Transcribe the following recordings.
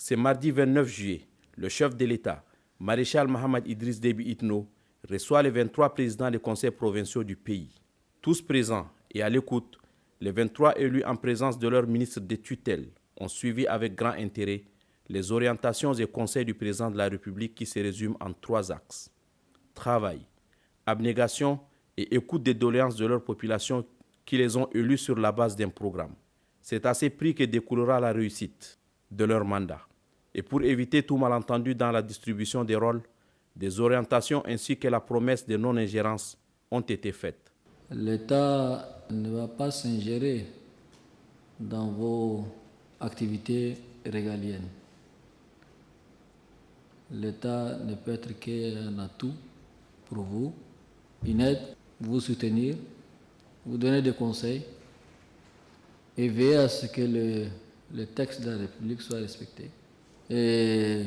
Ce mardi 29 juillet, le chef de l'État, Maréchal Mohamed Idriss Déby Itno, reçoit les 23 présidents des conseils provinciaux du pays. Tous présents et à l'écoute, les 23 élus en présence de leur ministre de tutelle ont suivi avec grand intérêt les orientations et conseils du président de la République qui se résument en 3 axes. Travail, abnégation et écoute des doléances de leur population qui les ont élus sur la base d'un programme. C'est à ces prix que découlera la réussite de leur mandat. Et pour éviter tout malentendu dans la distribution des rôles, des orientations ainsi que la promesse de non-ingérence ont été faites. L'État ne va pas s'ingérer dans vos activités régaliennes. L'État ne peut être qu'un atout pour vous, une aide, vous soutenir, vous donner des conseils et veiller à ce que le texte de la République soit respecté. Et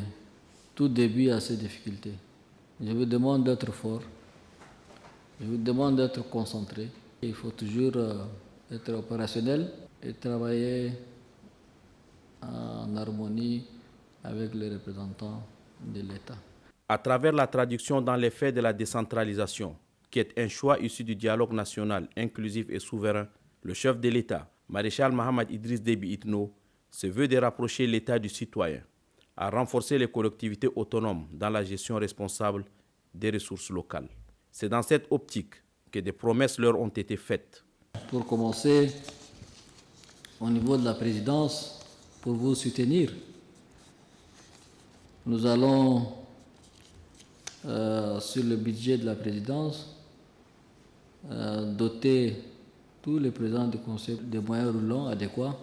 tout début a ses difficultés. Je vous demande d'être fort, je vous demande d'être concentré. Il faut toujours être opérationnel et travailler en harmonie avec les représentants de l'État. À travers la traduction dans les faits de la décentralisation, qui est un choix issu du dialogue national inclusif et souverain, le chef de l'État, Maréchal Mohamed Idriss Déby Itno, se veut de rapprocher l'État du citoyen, à renforcer les collectivités autonomes dans la gestion responsable des ressources locales. C'est dans cette optique que des promesses leur ont été faites. Pour commencer, au niveau de la présidence, pour vous soutenir, nous allons, sur le budget de la présidence, doter tous les présidents du conseil des moyens roulants adéquats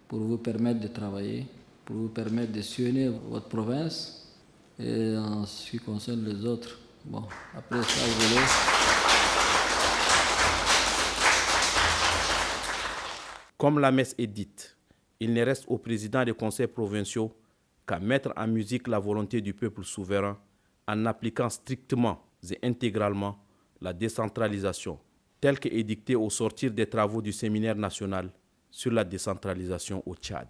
pour vous permettre de travailler, pour vous permettre de sillonner votre province. Et en ce qui concerne les autres, bon, après ça, vous allez... Comme la messe est dite, il ne reste aux présidents des conseils provinciaux qu'à mettre en musique la volonté du peuple souverain en appliquant strictement et intégralement la décentralisation telle qu'édictée au sortir des travaux du séminaire national sur la décentralisation au Tchad.